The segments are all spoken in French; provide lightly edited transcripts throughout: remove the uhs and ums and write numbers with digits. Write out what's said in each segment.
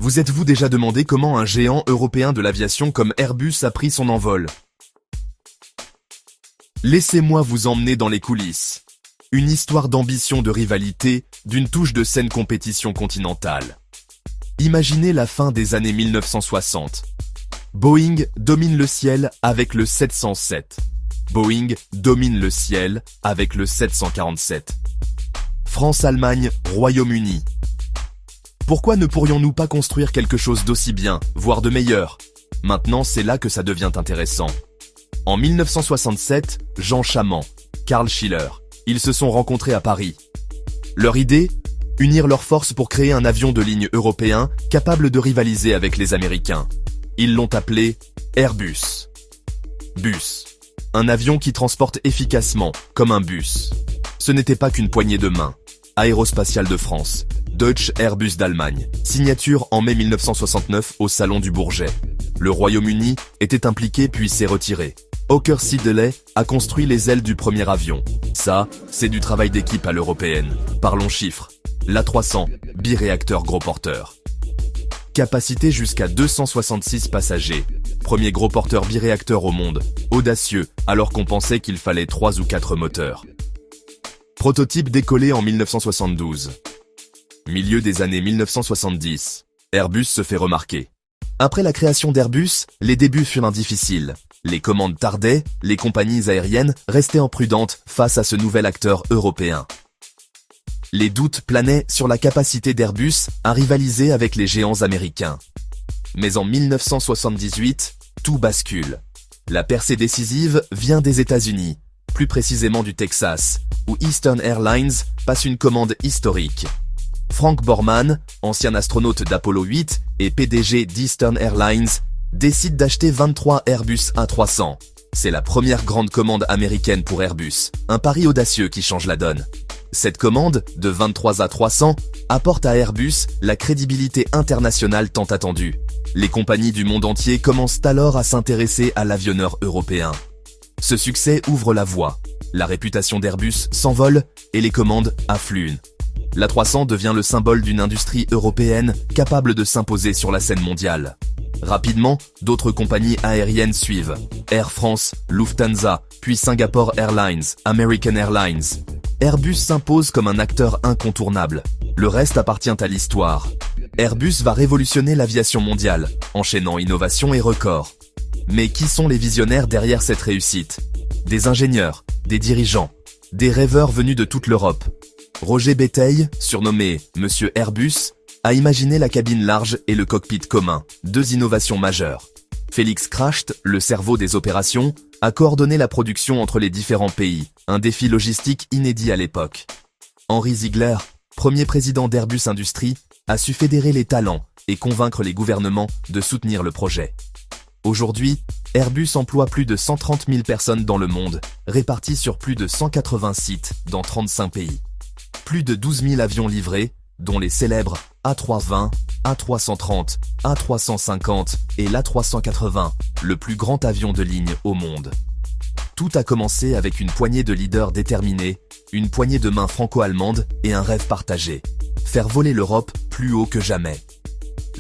Vous êtes-vous déjà demandé comment un géant européen de l'aviation comme Airbus a pris son envol? Laissez-moi vous emmener dans les coulisses. Une histoire d'ambition, de rivalité, d'une touche de saine compétition continentale. Imaginez la fin des années 1960. Boeing domine le ciel avec le 707. Boeing domine le ciel avec le 747. France-Allemagne, Royaume-Uni. Pourquoi ne pourrions-nous pas construire quelque chose d'aussi bien, voire de meilleur? Maintenant, c'est là que ça devient intéressant. En 1967, Jean Chamand, Karl Schiller, ils se sont rencontrés à Paris. Leur idée? Unir leurs forces pour créer un avion de ligne européen capable de rivaliser avec les Américains. Ils l'ont appelé Airbus. Bus. Un avion qui transporte efficacement, comme un bus. Ce n'était pas qu'une poignée de main. Aérospatiale de France. Deutsche Airbus d'Allemagne. Signature en mai 1969 au Salon du Bourget. Le Royaume-Uni était impliqué puis s'est retiré. Hawker Siddeley a construit les ailes du premier avion. Ça, c'est du travail d'équipe à l'européenne. Parlons chiffres. L'A300, biréacteur gros porteur. Capacité jusqu'à 266 passagers. Premier gros porteur biréacteur au monde. Audacieux, alors qu'on pensait qu'il fallait 3 ou 4 moteurs. Prototype décollé en 1972. Milieu des années 1970. Airbus se fait remarquer. Après la création d'Airbus, les débuts furent difficiles. Les commandes tardaient, les compagnies aériennes restaient imprudentes face à ce nouvel acteur européen. Les doutes planaient sur la capacité d'Airbus à rivaliser avec les géants américains. Mais en 1978, tout bascule. La percée décisive vient des États-Unis, plus précisément du Texas, où Eastern Airlines passe une commande historique. Frank Borman, ancien astronaute d'Apollo 8 et PDG d'Eastern Airlines, décide d'acheter 23 Airbus A300. C'est la première grande commande américaine pour Airbus, un pari audacieux qui change la donne. Cette commande, de 23 A300, apporte à Airbus la crédibilité internationale tant attendue. Les compagnies du monde entier commencent alors à s'intéresser à l'avionneur européen. Ce succès ouvre la voie. La réputation d'Airbus s'envole et les commandes affluent. L'A300 devient le symbole d'une industrie européenne capable de s'imposer sur la scène mondiale. Rapidement, d'autres compagnies aériennes suivent. Air France, Lufthansa, puis Singapore Airlines, American Airlines. Airbus s'impose comme un acteur incontournable. Le reste appartient à l'histoire. Airbus va révolutionner l'aviation mondiale, enchaînant innovation et records. Mais qui sont les visionnaires derrière cette réussite? Des ingénieurs, des dirigeants, des rêveurs venus de toute l'Europe. Roger Béteille, surnommé Monsieur Airbus, a imaginé la cabine large et le cockpit commun, deux innovations majeures. Félix Kracht, le cerveau des opérations, a coordonné la production entre les différents pays, un défi logistique inédit à l'époque. Henry Ziegler, premier président d'Airbus Industrie, a su fédérer les talents et convaincre les gouvernements de soutenir le projet. Aujourd'hui, Airbus emploie plus de 130 000 personnes dans le monde, réparties sur plus de 180 sites dans 35 pays. Plus de 12 000 avions livrés, dont les célèbres A320, A330, A350 et l'A380, le plus grand avion de ligne au monde. Tout a commencé avec une poignée de leaders déterminés, une poignée de main franco-allemande et un rêve partagé. Faire voler l'Europe plus haut que jamais.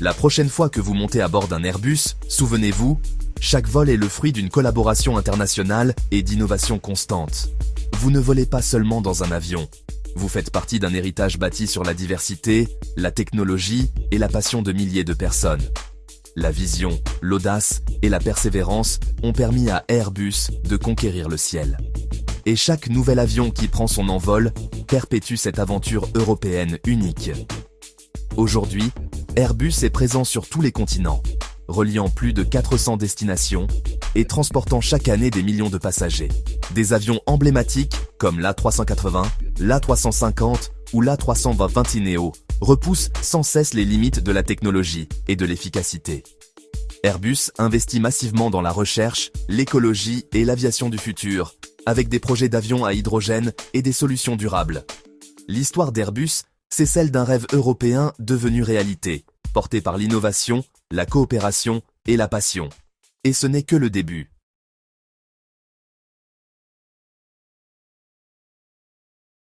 La prochaine fois que vous montez à bord d'un Airbus, souvenez-vous, chaque vol est le fruit d'une collaboration internationale et d'innovation constante. Vous ne volez pas seulement dans un avion. Vous faites partie d'un héritage bâti sur la diversité, la technologie et la passion de milliers de personnes. La vision, l'audace et la persévérance ont permis à Airbus de conquérir le ciel. Et chaque nouvel avion qui prend son envol perpétue cette aventure européenne unique. Aujourd'hui, Airbus est présent sur tous les continents, reliant plus de 400 destinations et transportant chaque année des millions de passagers. Des avions emblématiques comme l'A380, l'A350 ou l'A320 Neo repoussent sans cesse les limites de la technologie et de l'efficacité. Airbus investit massivement dans la recherche, l'écologie et l'aviation du futur, avec des projets d'avions à hydrogène et des solutions durables. L'histoire d'Airbus, c'est celle d'un rêve européen devenu réalité, porté par l'innovation, la coopération et la passion. Et ce n'est que le début.